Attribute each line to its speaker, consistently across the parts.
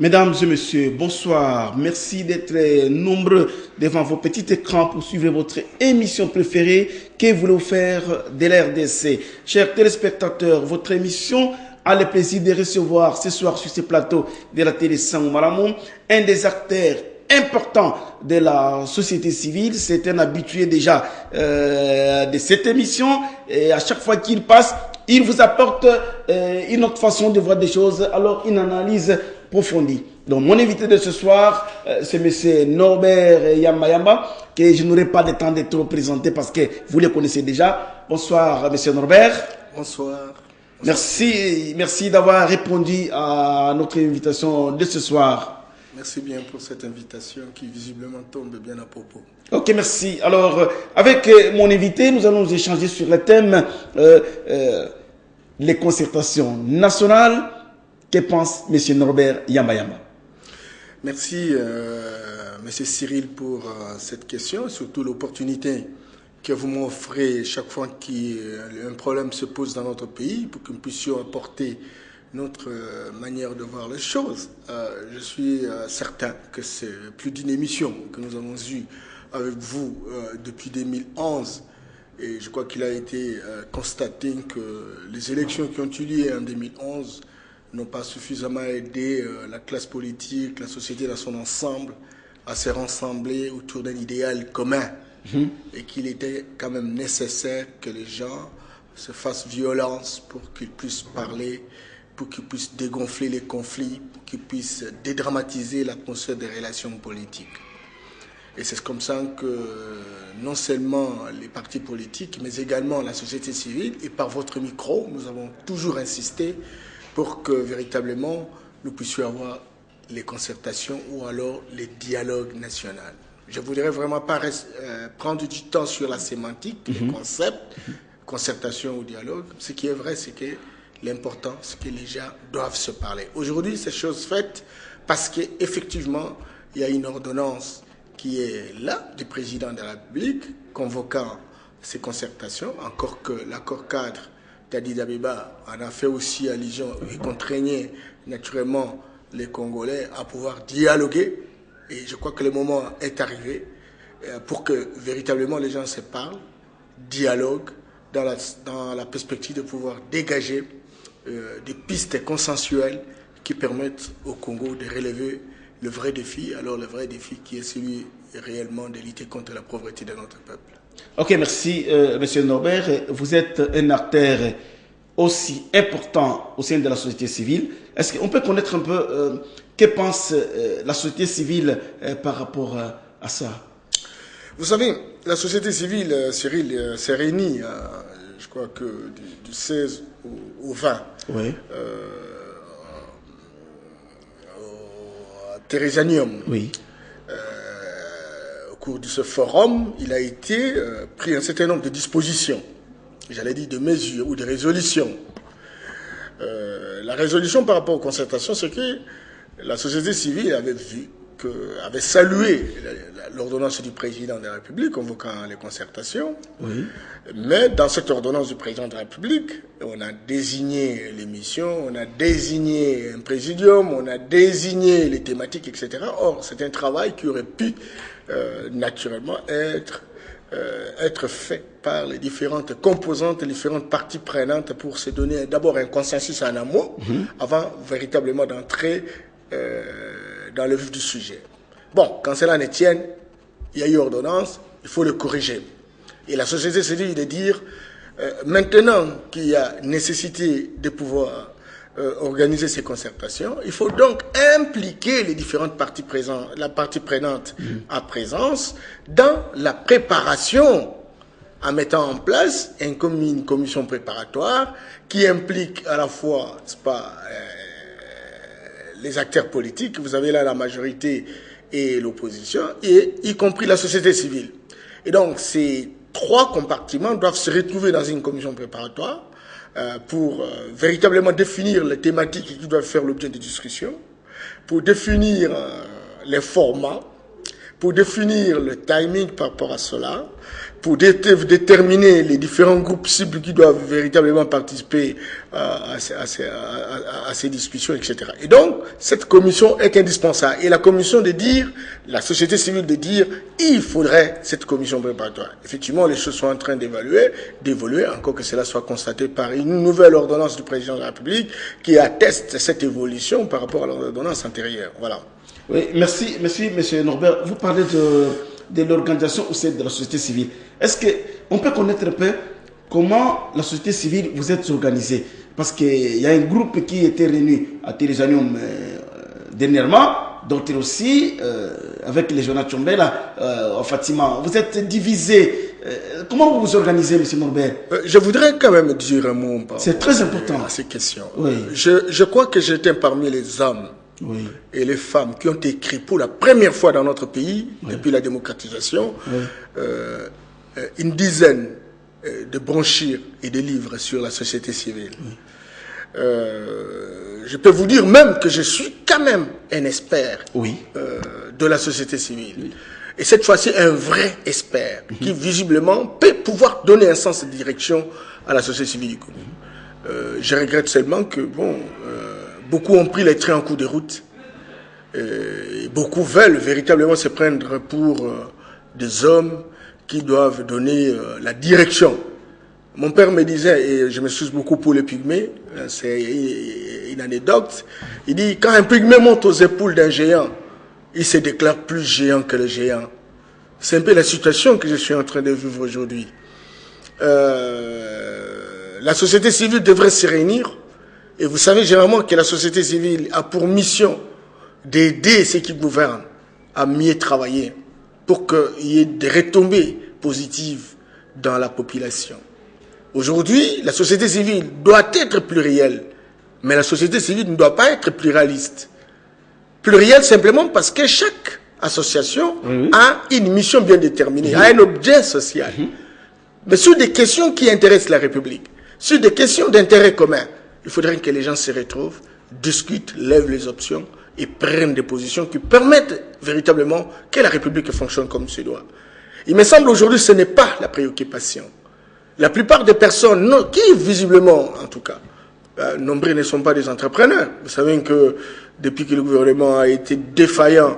Speaker 1: Mesdames et messieurs, bonsoir. Merci d'être nombreux devant vos petits écrans pour suivre votre émission préférée que voulez vous faire de l'RDC. Chers téléspectateurs, votre émission a le plaisir de recevoir ce soir sur ce plateau de la télé Sangou Malamu un des acteurs importants de la société civile. C'est un habitué déjà de cette émission et à chaque fois qu'il passe, il vous apporte une autre façon de voir des choses, alors une analyse approfondie. Donc mon invité de ce soir, c'est M. Norbert Yamba, que je n'aurai pas le temps de trop présenter parce que vous le connaissez déjà. Bonsoir M. Norbert.
Speaker 2: Bonsoir.
Speaker 1: Merci d'avoir répondu à notre invitation de ce soir.
Speaker 2: Merci bien pour cette invitation qui visiblement tombe bien à propos.
Speaker 1: Ok, merci. Alors, avec mon invité, nous allons échanger sur le thème les concertations nationales. Que pense M. Norbert Yamba?
Speaker 2: Merci, M. Cyril, pour cette question, surtout l'opportunité que vous m'offrez chaque fois qu'un problème se pose dans notre pays pour que nous puissions apporter notre manière de voir les choses. Je suis certain que c'est plus d'une émission que nous avons eue avec vous depuis 2011 et je crois qu'il a été constaté que les élections qui ont eu lieu en 2011 n'ont pas suffisamment aidé la classe politique, la société dans son ensemble à se rassembler autour d'un idéal commun et qu'il était quand même nécessaire que les gens se fassent violence pour qu'ils puissent parler, pour qu'ils puissent dégonfler les conflits, pour qu'ils puissent dédramatiser l'atmosphère des relations politiques. Et c'est comme ça que non seulement les partis politiques, mais également la société civile, et par votre micro, nous avons toujours insisté pour que véritablement nous puissions avoir les concertations ou alors les dialogues nationaux. Je ne voudrais vraiment pas prendre du temps sur la sémantique, les concepts, concertation ou dialogue. Ce qui est vrai, c'est que l'important, c'est que les gens doivent se parler. Aujourd'hui, c'est chose faite parce qu'effectivement, il y a une ordonnance qui est là, du président de la République, convoquant ces concertations, encore que l'accord cadre d'Addis Abeba en a fait aussi allusion et contraignait naturellement les Congolais à pouvoir dialoguer. Et je crois que le moment est arrivé pour que véritablement les gens se parlent, dialoguent, dans la perspective de pouvoir dégager des pistes consensuelles qui permettent au Congo de relever le vrai défi, alors le vrai défi qui est celui réellement de lutter contre la pauvreté de notre peuple.
Speaker 1: Ok, merci M. Norbert. Vous êtes un acteur aussi important au sein de la société civile. Est-ce qu'on peut connaître un peu que pense la société civile par rapport à ça?
Speaker 2: Vous savez, la société civile, Cyril, s'est réunie, je crois que du 16 au 20,
Speaker 1: oui.
Speaker 2: Au Thérésanium.
Speaker 1: Oui.
Speaker 2: Au cours de ce forum, il a été pris un certain nombre de dispositions, j'allais dire de mesures ou de résolutions. La résolution par rapport aux concertations, c'est que la société civile avait salué l'ordonnance du président de la République convoquant les concertations.
Speaker 1: Oui.
Speaker 2: Mais dans cette ordonnance du président de la République, on a désigné les missions, on a désigné un présidium, on a désigné les thématiques, etc. Or, c'est un travail qui aurait pu naturellement être fait par les différentes composantes, les différentes parties prenantes pour se donner d'abord un consensus en amont avant véritablement d'entrer dans le vif du sujet. Bon, quand cela ne tienne, il y a eu ordonnance, il faut le corriger. Et la société civile de dire, maintenant qu'il y a nécessité de pouvoir organiser ces concertations, il faut donc impliquer les différentes parties présentes, la partie prenante à présence dans la préparation en mettant en place une commission préparatoire qui implique à la fois, c'est pas les acteurs politiques, vous avez là la majorité et l'opposition, et y compris la société civile. Et donc, ces trois compartiments doivent se retrouver dans une commission préparatoire pour véritablement définir les thématiques qui doivent faire l'objet de discussion, pour définir les formats, pour définir le timing par rapport à cela, pour déterminer les différents groupes cibles qui doivent véritablement participer à ces discussions, etc. Et donc, cette commission est indispensable. Et la commission de dire, la société civile de dire, il faudrait cette commission préparatoire. Effectivement, les choses sont en train d'évoluer, encore que cela soit constaté par une nouvelle ordonnance du président de la République qui atteste cette évolution par rapport à l'ordonnance antérieure. Voilà.
Speaker 1: Oui, merci, monsieur Norbert. Vous parlez de l'organisation au sein de la société civile. Est-ce qu'on peut connaître un peu comment la société civile vous êtes organisée? Parce qu'il y a un groupe qui était réuni à Téléjanium dernièrement, d'autres aussi, avec les Jonathan Chombela, Fatima. Vous êtes divisés. Comment vous vous organisez, monsieur Norbert?
Speaker 2: Je voudrais quand même dire un mot
Speaker 1: c'est très important
Speaker 2: à ces questions.
Speaker 1: Oui.
Speaker 2: Je crois que j'étais parmi les hommes et les femmes qui ont écrit pour la première fois dans notre pays, depuis la démocratisation, une dizaine de brochures et de livres sur la société civile. Je peux vous dire même que je suis quand même un expert de la société civile. Et cette fois-ci, un vrai expert qui visiblement peut pouvoir donner un sens de direction à la société civile du Congo. Je regrette seulement que, beaucoup ont pris les trains en cours de route. Et beaucoup veulent véritablement se prendre pour des hommes qui doivent donner la direction. Mon père me disait, et je m'excuse beaucoup pour les pygmées, c'est une anecdote, il dit, quand un pygmée monte aux épaules d'un géant, il se déclare plus géant que le géant. C'est un peu la situation que je suis en train de vivre aujourd'hui. La société civile devrait se réunir. Et vous savez généralement que la société civile a pour mission d'aider ceux qui gouvernent à mieux travailler pour qu'il y ait des retombées positives dans la population. Aujourd'hui, la société civile doit être plurielle, mais la société civile ne doit pas être pluraliste. Plurielle simplement parce que chaque association a une mission bien déterminée, a un objet social. Mais sur des questions qui intéressent la République, sur des questions d'intérêt commun, il faudrait que les gens se retrouvent, discutent, lèvent les options et prennent des positions qui permettent véritablement que la République fonctionne comme se doit. Il me semble aujourd'hui que ce n'est pas la préoccupation. La plupart des personnes qui, visiblement, en tout cas, nombreux ne sont pas des entrepreneurs. Vous savez que depuis que le gouvernement a été défaillant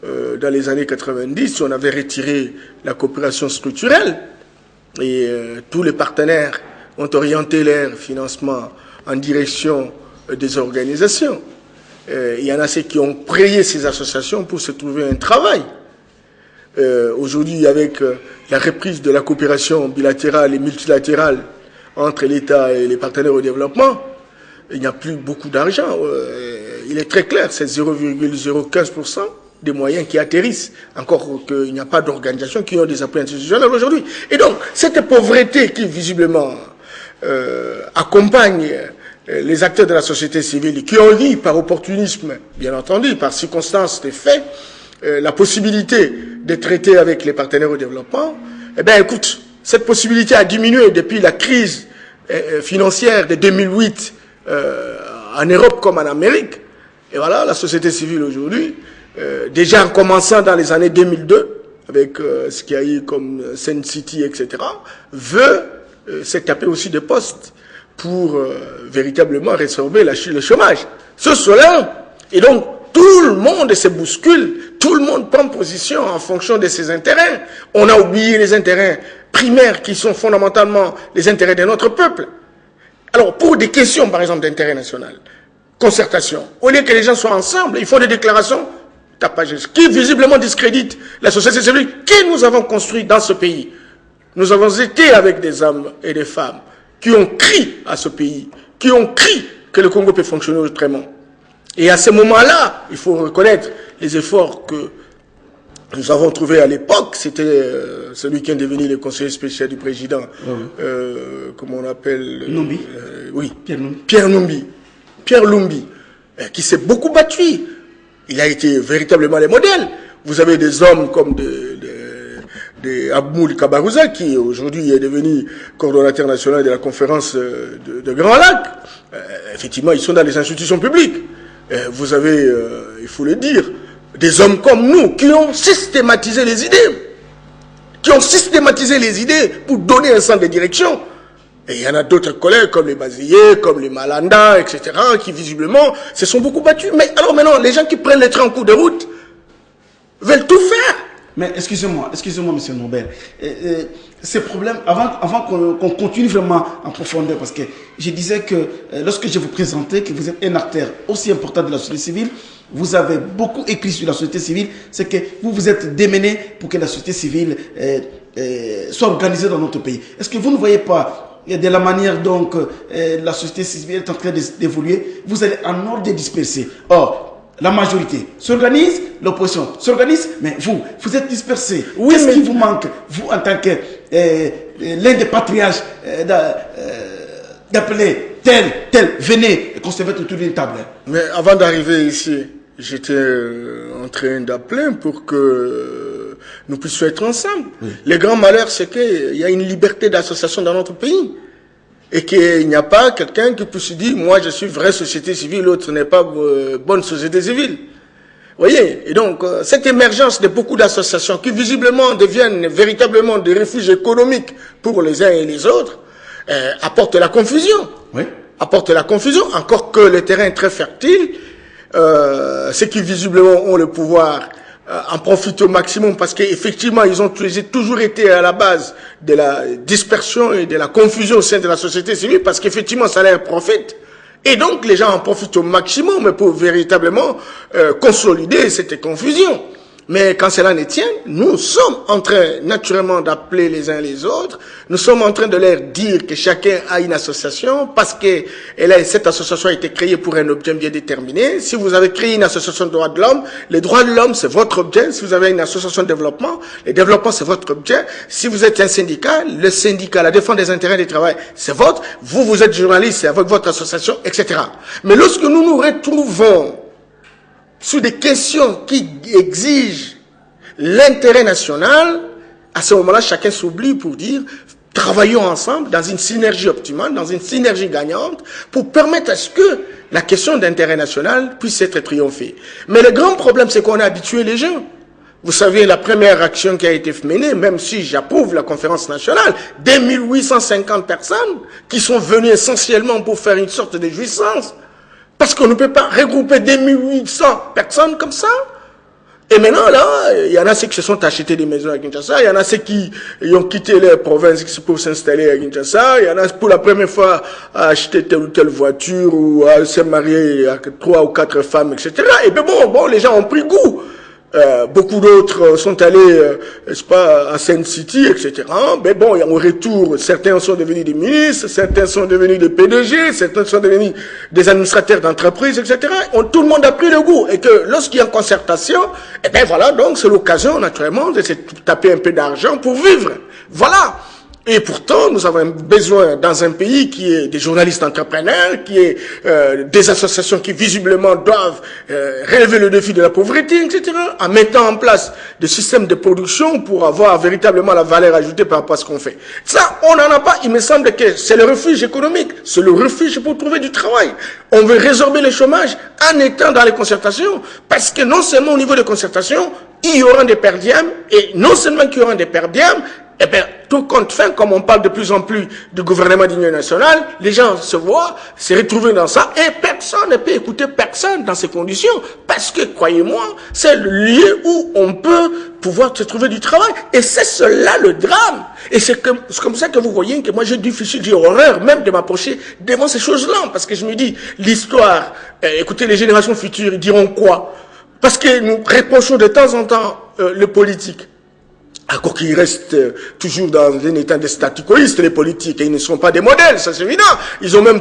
Speaker 2: dans les années 90, on avait retiré la coopération structurelle et tous les partenaires ont orienté leur financement en direction des organisations. Il y en a ceux qui ont créé ces associations pour se trouver un travail. Aujourd'hui, avec la reprise de la coopération bilatérale et multilatérale entre l'État et les partenaires au développement, il n'y a plus beaucoup d'argent. Il est très clair, c'est 0,015% des moyens qui atterrissent, encore qu'il n'y a pas d'organisations qui ont des appuis institutionnels aujourd'hui. Et donc, cette pauvreté qui, visiblement, accompagne les acteurs de la société civile, qui ont eu par opportunisme, bien entendu, par circonstance des faits, la possibilité de traiter avec les partenaires au développement, eh bien, écoute, cette possibilité a diminué depuis la crise financière de 2008 en Europe comme en Amérique. Et voilà, la société civile aujourd'hui, déjà en commençant dans les années 2002, avec ce qu'il y a eu comme Sun City, etc., veut se taper aussi des postes pour véritablement résorber le chômage. Cela, et donc tout le monde se bouscule, tout le monde prend position en fonction de ses intérêts. On a oublié les intérêts primaires qui sont fondamentalement les intérêts de notre peuple. Alors, pour des questions, par exemple, d'intérêt national, concertation, au lieu que les gens soient ensemble, ils font des déclarations tapagistes qui visiblement discréditent la société civile que nous avons construite dans ce pays. Nous avons été avec des hommes et des femmes qui ont crié à ce pays, qui ont crié que le Congo peut fonctionner autrement. Et à ce moment-là, il faut reconnaître les efforts que nous avons trouvés à l'époque. C'était celui qui est devenu le conseiller spécial du président, comment on appelle
Speaker 1: Numbi.
Speaker 2: Oui, Pierre Lumbi, qui s'est beaucoup battu. Il a été véritablement le modèle. Vous avez des hommes comme Abmoul Kabarouza, qui aujourd'hui est devenu coordonnateur national de la conférence de Grand Lac. Effectivement, ils sont dans les institutions publiques. Vous avez, il faut le dire, des hommes comme nous qui ont systématisé les idées. Qui ont systématisé les idées pour donner un sens de direction. Et il y en a d'autres collègues comme les Bazillés, comme les Malanda, etc., qui visiblement se sont beaucoup battus. Mais alors maintenant, les gens qui prennent les trains en cours de route veulent tout faire.
Speaker 1: Mais excusez-moi, monsieur Norbert. Ces problèmes, avant qu'on continue vraiment en profondeur, parce que je disais que lorsque je vous présentais que vous êtes un acteur aussi important de la société civile, vous avez beaucoup écrit sur la société civile, c'est que vous vous êtes démené pour que la société civile soit organisée dans notre pays. Est-ce que vous ne voyez pas de la manière dont la société civile est en train d'évoluer, vous allez en ordre de disperser. Or, la majorité s'organise, l'opposition s'organise, mais vous êtes dispersés. Oui, qu'est-ce qui vous manque, vous, en tant que l'un des patriarches, d'appeler tel, venez et qu'on se mette autour d'une table?
Speaker 2: Mais avant d'arriver ici, j'étais en train d'appeler pour que nous puissions être ensemble. Oui. Le grand malheur, c'est qu'il y a une liberté d'association dans notre pays. Et qu'il n'y a pas quelqu'un qui puisse dire, moi je suis vraie société civile, l'autre n'est pas bonne société civile. Vous voyez? Et donc, cette émergence de beaucoup d'associations qui visiblement deviennent véritablement des refuges économiques pour les uns et les autres, apporte la confusion. Oui. Apporte la confusion, encore que le terrain est très fertile. Ceux qui visiblement ont le pouvoir en profitent au maximum parce qu'effectivement, ils ont toujours été à la base de la dispersion et de la confusion au sein de la société civile parce qu'effectivement, ça leur profite. Et donc, les gens en profitent au maximum pour véritablement consolider cette confusion. Mais quand cela ne tient, nous sommes en train naturellement d'appeler les uns les autres. Nous sommes en train de leur dire que chacun a une association parce que cette association a été créée pour un objet bien déterminé. Si vous avez créé une association de droits de l'homme, les droits de l'homme, c'est votre objet. Si vous avez une association de développement, le développement, c'est votre objet. Si vous êtes un syndicat, le syndicat, la défense des intérêts du travail, c'est votre. Vous êtes journaliste, c'est avec votre association, etc. Mais lorsque nous nous retrouvons sur des questions qui exigent l'intérêt national, à ce moment-là, chacun s'oublie pour dire, travaillons ensemble dans une synergie optimale, dans une synergie gagnante, pour permettre à ce que la question d'intérêt national puisse être triomphée. Mais le grand problème, c'est qu'on a habitué les gens. Vous savez, la première action qui a été menée, même si j'approuve la conférence nationale, 2850 personnes qui sont venues essentiellement pour faire une sorte de jouissance. Parce qu'on ne peut pas regrouper 2800 personnes comme ça. Et maintenant, là, il y en a ceux qui se sont achetés des maisons à Kinshasa, il y en a ceux qui ont quitté leur province pour s'installer à Kinshasa, il y en a pour la première fois à acheter telle ou telle voiture ou à se marier à 3 ou 4 femmes, etc. Et puis bon, les gens ont pris goût. Beaucoup d'autres sont allés, n'est-ce pas, à Saint City, etc. Mais bon, au retour, certains sont devenus des ministres, certains sont devenus des PDG, certains sont devenus des administrateurs d'entreprises, etc. Tout le monde a pris le goût. Et que lorsqu'il y a une concertation, eh ben voilà, donc c'est l'occasion, naturellement, de se taper un peu d'argent pour vivre. Voilà. Et pourtant, nous avons besoin, dans un pays qui est des journalistes entrepreneurs, qui est des associations qui visiblement doivent relever le défi de la pauvreté, etc., en mettant en place des systèmes de production pour avoir véritablement la valeur ajoutée par rapport à ce qu'on fait. Ça, on n'en a pas. Il me semble que c'est le refuge économique, c'est le refuge pour trouver du travail. On veut résorber le chômage en étant dans les concertations, parce que non seulement au niveau des concertations, il y aura des perdièmes, et non seulement qu'il y aura des perdièmes, eh bien, tout compte fait, comme on parle de plus en plus du gouvernement d'union nationale, les gens se voient, se retrouvent dans ça, et personne ne peut écouter personne dans ces conditions, parce que, croyez-moi, c'est le lieu où on peut pouvoir se trouver du travail, et c'est cela le drame. Et c'est comme ça que vous voyez que moi j'ai difficile, j'ai horreur même de m'approcher devant ces choses-là, parce que je me dis, l'histoire, écoutez, les générations futures, ils diront quoi? Parce que nous reprochons de temps en temps le politique. Encore qu'ils restent toujours dans un état de staticoïste, les politiques, et ils ne sont pas des modèles, ça c'est évident. Ils ont même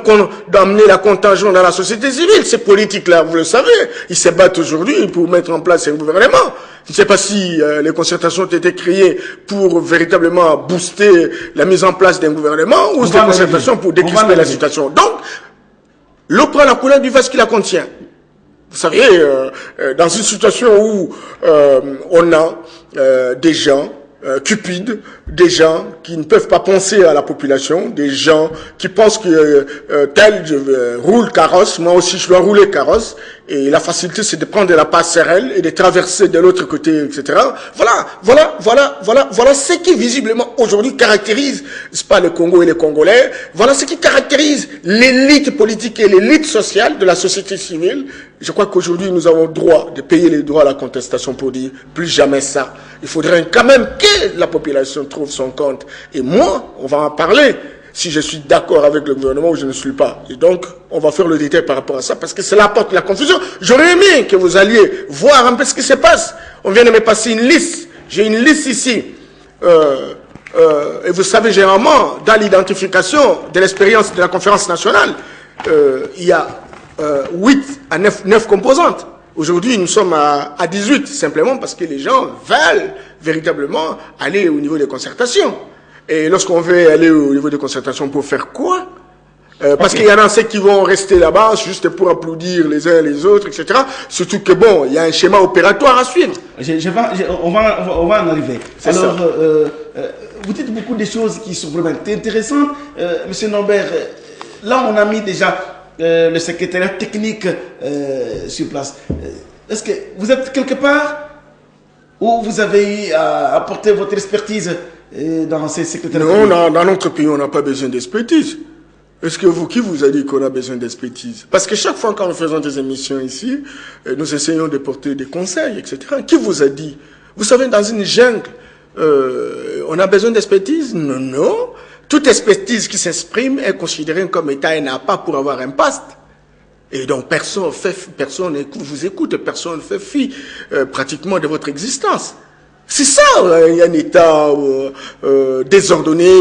Speaker 2: amené la contagion dans la société civile. Ces politiques-là, vous le savez, ils se battent aujourd'hui pour mettre en place un gouvernement. Je ne sais pas si les concertations ont été créées pour véritablement booster la mise en place d'un gouvernement ou des concertations pour décrisper la situation. Donc, l'eau prend la couleur du vase qui la contient. Vous savez, dans une situation où on a des gens cupides, des gens qui ne peuvent pas penser à la population, des gens qui pensent que tel roule carrosse, moi aussi je dois rouler carrosse, et la facilité c'est de prendre la passerelle et de traverser de l'autre côté, etc. Voilà ce qui visiblement aujourd'hui caractérise, c'est pas le Congo et les Congolais, voilà ce qui caractérise l'élite politique et l'élite sociale de la société civile. Je crois qu'aujourd'hui nous avons droit de payer les droits à la contestation pour dire plus jamais ça. Il faudrait quand même que la population trouve son compte. Et moi, on va en parler si je suis d'accord avec le gouvernement ou je ne suis pas. Et donc, on va faire le détail par rapport à ça parce que cela apporte la confusion. J'aurais aimé que vous alliez voir un peu ce qui se passe. On vient de me passer une liste. J'ai une liste ici. Et vous savez, généralement, dans l'identification de l'expérience de la conférence nationale, il y a 8 à 9 composantes. Aujourd'hui, nous sommes à 18, simplement parce que les gens veulent véritablement aller au niveau des concertations. Et lorsqu'on veut aller au niveau des concertations, pour faire quoi? Parce qu'il y en a ceux qui vont rester là-bas juste pour applaudir les uns les autres, etc. Surtout que bon, il y a un schéma opératoire à suivre.
Speaker 1: On va en arriver. Alors, vous dites beaucoup de choses qui sont vraiment intéressantes. Monsieur Norbert, là on a mis déjà le secrétariat technique sur place. Est-ce que vous êtes quelque part où vous avez apporté votre expertise dans ces secrétariats?
Speaker 2: Non, dans notre pays, on n'a pas besoin d'expertise. Est-ce que qui vous a dit qu'on a besoin d'expertise? Parce que chaque fois quand nous faisons des émissions ici, nous essayons de porter des conseils, etc. Qui vous a dit? Vous savez, dans une jungle, on a besoin d'expertise? Non, non. Toute expertise qui s'exprime est considérée comme état un appât pour avoir un paste. Et donc personne vous écoute, personne ne fait fi pratiquement de votre existence. C'est ça, il y a un état désordonné.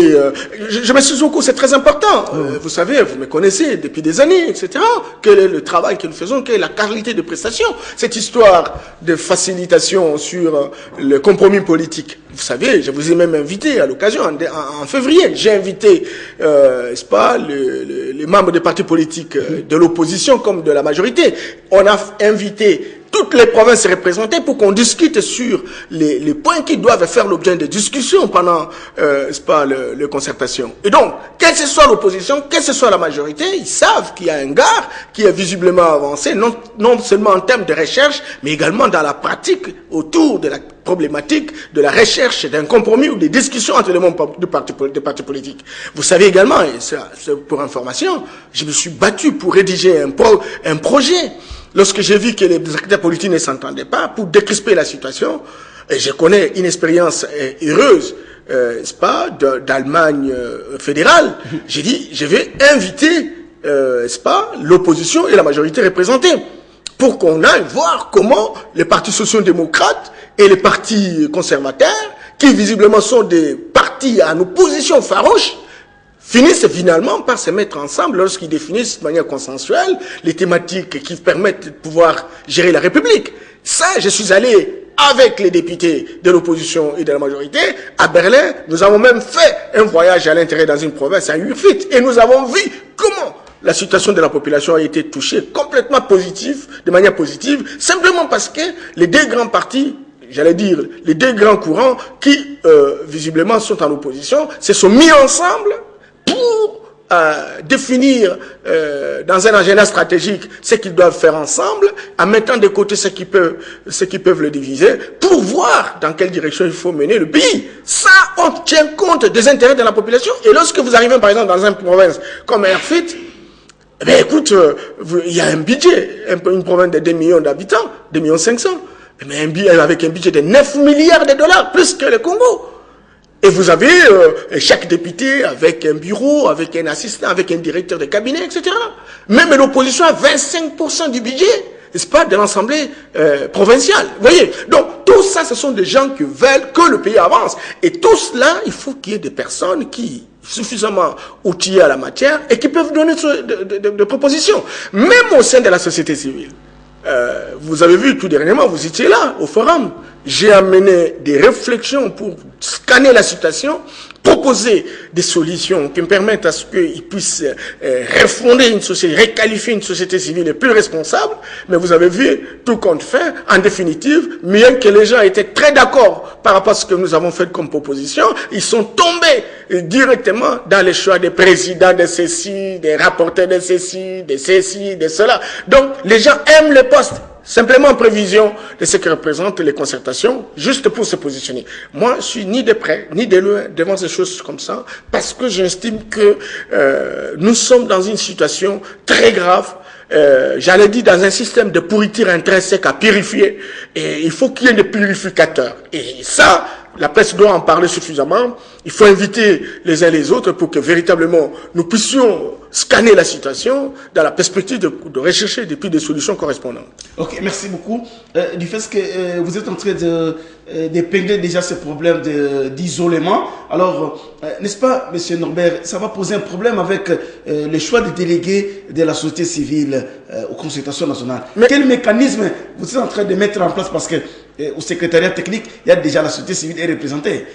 Speaker 2: Je me suis au cours, c'est très important. Vous savez, vous me connaissez depuis des années, etc. Quel est le travail que nous faisons, quelle est la qualité de prestation? Cette histoire de facilitation sur le compromis politique. Vous savez, je vous ai même invité à l'occasion, en février, j'ai invité, n'est-ce pas, les membres des partis politiques de l'opposition comme de la majorité. On a invité toutes les provinces représentées pour qu'on discute sur les points qui doivent faire l'objet de discussions pendant n'est-ce pas, les concertations. Et donc, quelle que soit l'opposition, quelle que soit la majorité, ils savent qu'il y a un gars qui est visiblement avancé, non seulement en termes de recherche, mais également dans la pratique autour de la problématique de la recherche d'un compromis ou des discussions entre les membres des partis politiques. Vous savez également, et c'est pour information, je me suis battu pour rédiger un projet. Lorsque j'ai vu que les acteurs politiques ne s'entendaient pas, pour décrisper la situation, et je connais une expérience heureuse, n'est-ce pas, d'Allemagne fédérale, j'ai dit, je vais inviter, n'est-ce pas, l'opposition et la majorité représentée, pour qu'on aille voir comment les partis sociaux-démocrates et les partis conservateurs, qui visiblement sont des partis à nos positions farouches, finissent finalement par se mettre ensemble lorsqu'ils définissent de manière consensuelle les thématiques qui permettent de pouvoir gérer la République. Ça, je suis allé avec les députés de l'opposition et de la majorité à Berlin. Nous avons même fait un voyage à l'intérieur dans une province, à Urfit, et nous avons vu comment la situation de la population a été touchée complètement de manière positive, simplement parce que les deux grands partis, j'allais dire, les deux grands courants qui, visiblement, sont en opposition, se sont mis ensemble pour définir dans un agenda stratégique ce qu'ils doivent faire ensemble, en mettant de côté ceux qui peuvent le diviser, pour voir dans quelle direction il faut mener le pays. Ça, on tient compte des intérêts de la population. Et lorsque vous arrivez, par exemple, dans une province comme Erfit, eh bien, écoute, il y a un budget, une province de 2 millions d'habitants, 2 millions 500, mais avec un budget de 9 milliards de dollars, plus que le Congo. Et vous avez chaque député avec un bureau, avec un assistant, avec un directeur de cabinet, etc. Même l'opposition a 25% du budget, n'est-ce pas, de l'Assemblée provinciale. Vous voyez? Donc, tout ça, ce sont des gens qui veulent que le pays avance. Et tout cela, il faut qu'il y ait des personnes qui suffisamment outillées à la matière et qui peuvent donner de propositions. Même au sein de la société civile. Vous avez vu tout dernièrement, vous étiez là, au forum. J'ai amené des réflexions pour scanner la situation, proposer proposer des solutions qui me permettent à ce qu'ils puissent refonder une société, requalifier une société civile plus responsable. Mais vous avez vu, tout compte fait, en définitive, bien que les gens étaient très d'accord par rapport à ce que nous avons fait comme proposition, ils sont tombés directement dans les choix des présidents de ceci, des rapporteurs de ceci, de cela. Donc, les gens aiment le poste. Simplement en prévision de ce que représentent les concertations, juste pour se positionner. Moi, je suis ni de près, ni de loin devant ces choses comme ça, parce que j'estime que nous sommes dans une situation très grave, j'allais dire dans un système de pourriture intrinsèque à purifier, et il faut qu'il y ait des purificateurs. Et ça, la presse doit en parler suffisamment. Il faut inviter les uns les autres pour que véritablement nous puissions scanner la situation dans la perspective de rechercher depuis des solutions correspondantes.
Speaker 1: Ok, merci beaucoup. Du fait que vous êtes en train d'épingler déjà ce problème d'isolement, alors, n'est-ce pas, M. Norbert, ça va poser un problème avec le choix des délégués de la société civile aux consultations nationales. Mais quel mécanisme vous êtes en train de mettre en place, parce que au secrétariat technique, il y a déjà la société civile est représentée.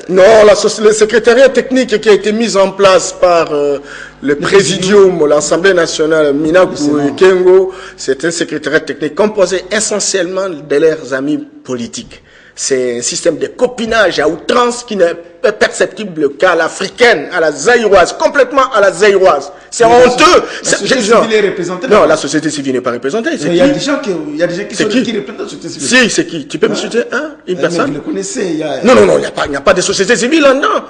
Speaker 2: Non, le secrétariat technique qui a été mis en place par le présidium, l'Assemblée nationale, Minakou et Kengo, c'est un secrétariat technique composé essentiellement de leurs amis politiques. C'est un système de copinage à outrance qui n'est perceptible qu'à l'africaine, à la zaïroise, complètement à la zaïroise. C'est honteux.
Speaker 1: La société civile est représentée.
Speaker 2: Non, la société civile n'est pas représentée.
Speaker 1: Il y a des gens qui représentent la société civile.
Speaker 2: Si, c'est qui? Tu peux me citer une personne?
Speaker 1: Vous le connaissez.
Speaker 2: Non, il n'y a pas de société civile là-dedans.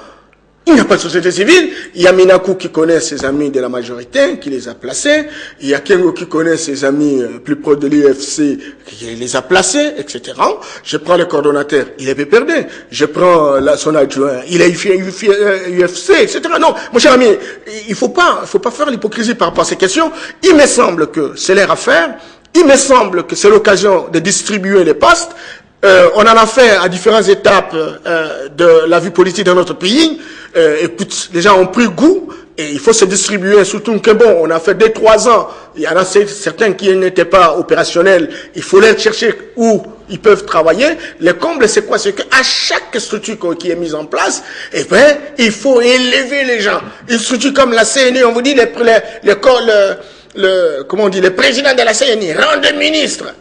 Speaker 2: Il n'y a pas de société civile. Il y a Minakou qui connaît ses amis de la majorité, qui les a placés. Il y a Kengo qui connaît ses amis plus proches de l'UFC, qui les a placés, etc. Je prends le coordonnateur, il est perdu. Je prends son adjoint, il est UFC, etc. Non, mon cher ami, il faut pas faire l'hypocrisie par rapport à ces questions. Il me semble que c'est leur affaire. Il me semble que c'est l'occasion de distribuer les postes. On en a fait à différentes étapes de la vie politique dans notre pays. Écoute, les gens ont pris goût et il faut se distribuer, surtout que bon, on a fait 2-3 ans. Il y en a certains qui n'étaient pas opérationnels. Il faut les chercher où ils peuvent travailler. Le comble, c'est quoi? C'est qu'à chaque structure qui est mise en place, eh ben, il faut élever les gens. Une structure comme la CNI, on vous dit comment on dit, le président de la CNI, rang de ministre.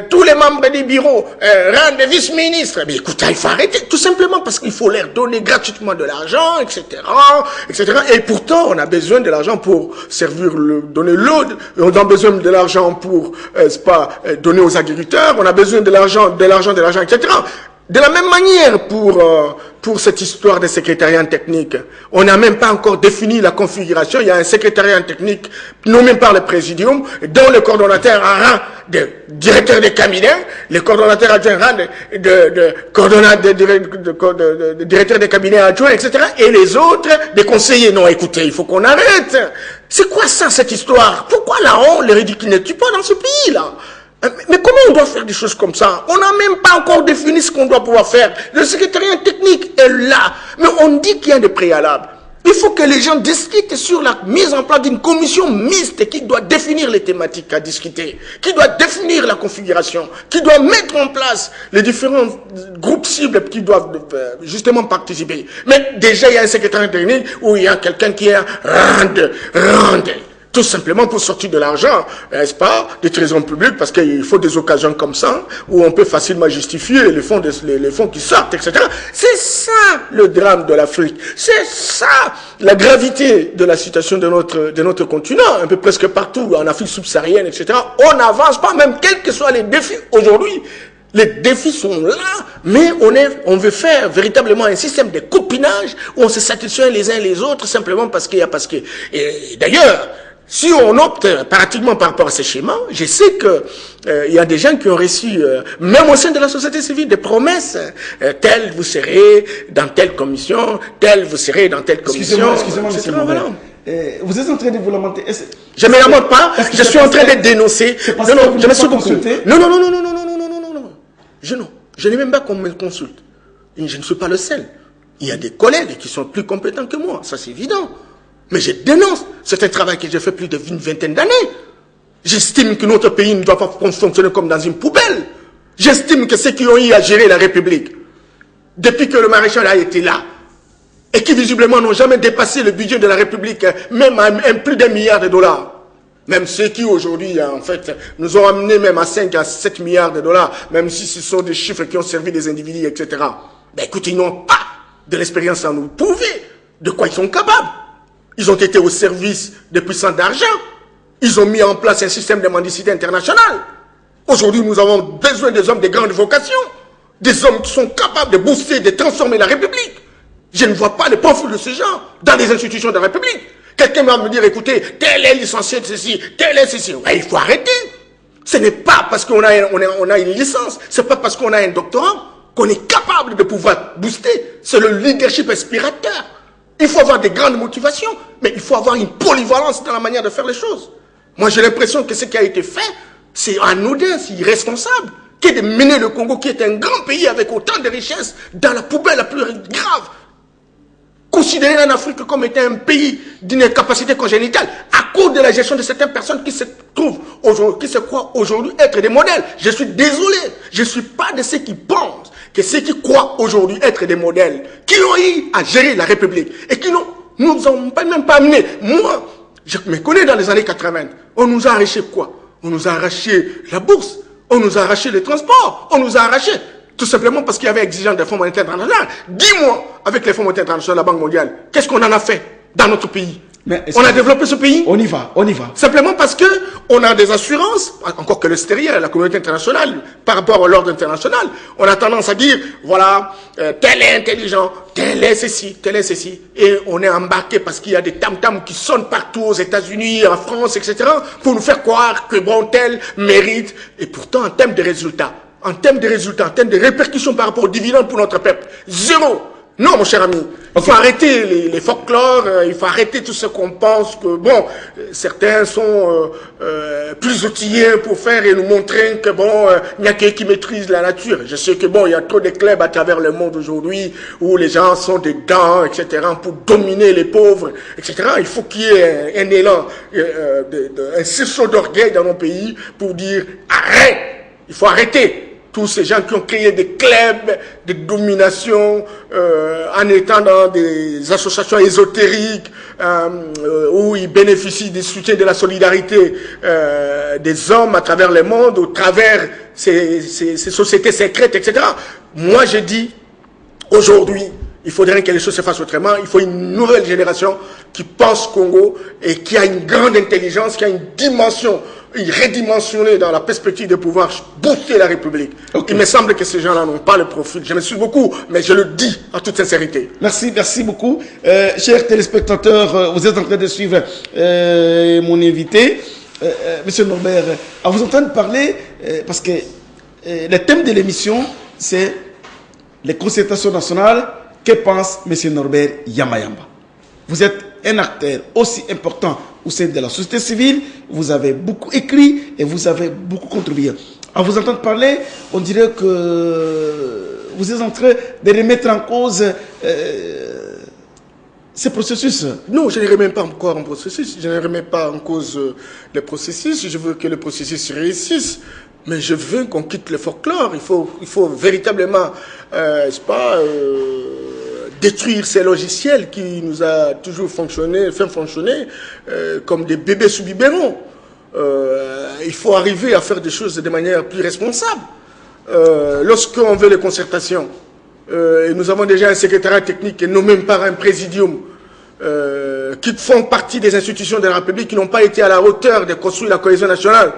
Speaker 2: Tous les membres des bureaux rendent des vice-ministres. Mais écoutez, il faut arrêter, tout simplement parce qu'il faut leur donner gratuitement de l'argent, etc., etc. Et pourtant, on a besoin de l'argent pour donner l'eau, on a besoin de l'argent pour, donner aux agriculteurs, on a besoin de l'argent, etc. De la même manière pour cette histoire de secrétariat technique, on n'a même pas encore défini la configuration. Il y a un secrétariat technique nommé par le présidium, dont le coordonnateur a rang de directeur de cabinet, le coordonnateur adjoint rang de directeur de cabinet adjoint, etc. Et les autres des conseillers. Non, écoutez, il faut qu'on arrête. C'est quoi ça, cette histoire? Pourquoi la honte, le ridicule ne tue pas dans ce pays-là? Mais comment on doit faire des choses comme ça? On n'a même pas encore défini ce qu'on doit pouvoir faire. Le secrétariat technique est là. Mais on dit qu'il y a des préalables. Il faut que les gens discutent sur la mise en place d'une commission mixte qui doit définir les thématiques à discuter, qui doit définir la configuration, qui doit mettre en place les différents groupes cibles qui doivent justement participer. Mais déjà, il y a un secrétariat technique où il y a quelqu'un qui est rende. Tout simplement pour sortir de l'argent, n'est-ce pas, des trésors publics, parce qu'il faut des occasions comme ça, où on peut facilement justifier les fonds qui sortent, etc. C'est ça le drame de l'Afrique. C'est ça la gravité de la situation de notre continent, un peu presque partout, en Afrique subsaharienne, etc. On n'avance pas, même quels que soient les défis aujourd'hui. Les défis sont là, mais on veut faire véritablement un système de copinage où on se satisfait les uns les autres simplement parce que. Et d'ailleurs, si on opte pratiquement par rapport à ces schémas, je sais que il y a des gens qui ont reçu, même au sein de la société civile, des promesses. Tel vous serez dans telle commission, tel vous serez dans telle commission.
Speaker 1: Excusez-moi, monsieur Moubala. Vous êtes en train de vous lamenter.
Speaker 2: Je ne me lamente pas, je suis en train de dénoncer. Non, je me suis beaucoup. Non. Je n'ai même pas qu'on me consulte. Je ne suis pas le seul. Il y a des collègues qui sont plus compétents que moi, ça c'est évident. Mais je dénonce. C'est un travail que j'ai fait plus d'une vingtaine d'années. J'estime que notre pays ne doit pas fonctionner comme dans une poubelle. J'estime que ceux qui ont eu à gérer la République, depuis que le maréchal a été là, et qui visiblement n'ont jamais dépassé le budget de la République, même à plus d'1 milliard de dollars. Même ceux qui aujourd'hui, en fait, nous ont amené même à 5 à 7 milliards de dollars, même si ce sont des chiffres qui ont servi des individus, etc. Ben écoute, ils n'ont pas de l'expérience à nous prouver de quoi ils sont capables. Ils ont été au service des puissants d'argent. Ils ont mis en place un système de mendicité internationale. Aujourd'hui, nous avons besoin des hommes de grande vocation, des hommes qui sont capables de booster, de transformer la République. Je ne vois pas le profil de ces gens dans les institutions de la République. Quelqu'un va me dire, écoutez, tel est licencié de ceci, tel est ceci. Ouais, il faut arrêter. Ce n'est pas parce qu'on a une licence, c'est pas parce qu'on a un doctorat qu'on est capable de pouvoir booster. C'est le leadership inspirateur. Il faut avoir des grandes motivations, mais il faut avoir une polyvalence dans la manière de faire les choses. Moi, j'ai l'impression que ce qui a été fait, c'est anodin, c'est irresponsable, qui est de mener le Congo, qui est un grand pays avec autant de richesses, dans la poubelle la plus grave. Considéré en Afrique comme étant un pays d'une incapacité congénitale à cause de la gestion de certaines personnes qui se trouvent aujourd'hui, qui se croient aujourd'hui être des modèles. Je suis désolé, je ne suis pas de ceux qui pensent que ceux qui croient aujourd'hui être des modèles, qui ont eu à gérer la République et qui nous ont même pas amené. Moi, je me connais dans les années 80, on nous a arraché quoi? On nous a arraché la bourse, on nous a arraché les transports, on nous a arraché. Tout simplement parce qu'il y avait exigence des fonds monétaires internationaux. Dis-moi, avec les fonds monétaires internationaux, la Banque mondiale, qu'est-ce qu'on en a fait dans notre pays? On a développé ce pays?
Speaker 1: On y va, on y va.
Speaker 2: Simplement parce que on a des assurances, encore que l'extérieur, la communauté internationale, par rapport à l'ordre international, on a tendance à dire, voilà, tel est intelligent, tel est ceci, tel est ceci. Et on est embarqué parce qu'il y a des tam-tams qui sonnent partout aux États-Unis, en France, etc., pour nous faire croire que bon, tel mérite. Et pourtant, en termes de résultats, en termes de répercussions par rapport aux dividendes pour notre peuple, zéro. Non, mon cher ami, il faut arrêter les folklores, il faut arrêter tout ce qu'on pense que, bon, certains sont plus outillés pour faire et nous montrer que, bon, il n'y a qu'eux qui maîtrisent la nature. Je sais que, bon, il y a trop de clubs à travers le monde aujourd'hui où les gens sont dedans, etc., pour dominer les pauvres, etc. Il faut qu'il y ait un élan, un sursaut d'orgueil dans nos pays pour dire, arrête, il faut arrêter. Tous ces gens qui ont créé des clubs de domination en étant dans des associations ésotériques où ils bénéficient des soutiens de la solidarité des hommes à travers le monde, au travers ces sociétés secrètes, etc. Moi, je dis, aujourd'hui, il faudrait que les choses se fassent autrement. Il faut une nouvelle génération qui pense Congo et qui a une grande intelligence, qui a une dimension redimensionnée dans la perspective de pouvoir booster la République. Okay. Il me semble que ces gens-là n'ont pas le profil. Je me suis beaucoup, mais je le dis en toute sincérité.
Speaker 1: Merci, merci beaucoup. Chers téléspectateurs, vous êtes en train de suivre mon invité, Monsieur Norbert. À vous entendre parler, parce que le thème de l'émission, c'est les concertations nationales. Que pense M. Norbert Yamayamba? Vous êtes un acteur aussi important au sein de la société civile, vous avez beaucoup écrit et vous avez beaucoup contribué. À vous entendre parler, on dirait que vous êtes en train de remettre en cause ce processus.
Speaker 2: Non, je ne remets pas encore en processus, je ne remets pas en cause le processus, je veux que le processus réussisse. Mais je veux qu'on quitte le folklore. Il faut véritablement, détruire ces logiciels qui nous a toujours fait fonctionner comme des bébés sous biberon. Il faut arriver à faire des choses de manière plus responsable. Lorsqu'on veut les concertations, et nous avons déjà un secrétariat technique nommé par un présidium qui font partie des institutions de la République qui n'ont pas été à la hauteur de construire la cohésion nationale.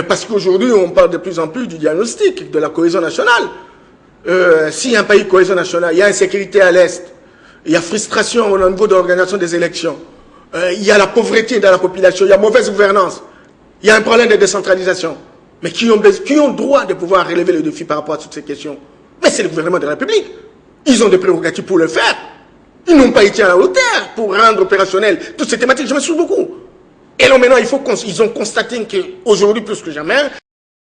Speaker 2: Parce qu'aujourd'hui, on parle de plus en plus du diagnostic, de la cohésion nationale. S'il y a un pays de cohésion nationale, il y a insécurité à l'Est, il y a frustration au niveau de l'organisation des élections, il y a la pauvreté dans la population, il y a mauvaise gouvernance, il y a un problème de décentralisation. Mais qui ont droit de pouvoir relever le défi par rapport à toutes ces questions? Mais c'est le gouvernement de la République. Ils ont des prérogatives pour le faire. Ils n'ont pas été à la hauteur pour rendre opérationnel toutes ces thématiques. Je me souviens beaucoup. Et là maintenant, ils ont constaté qu'aujourd'hui, plus que jamais,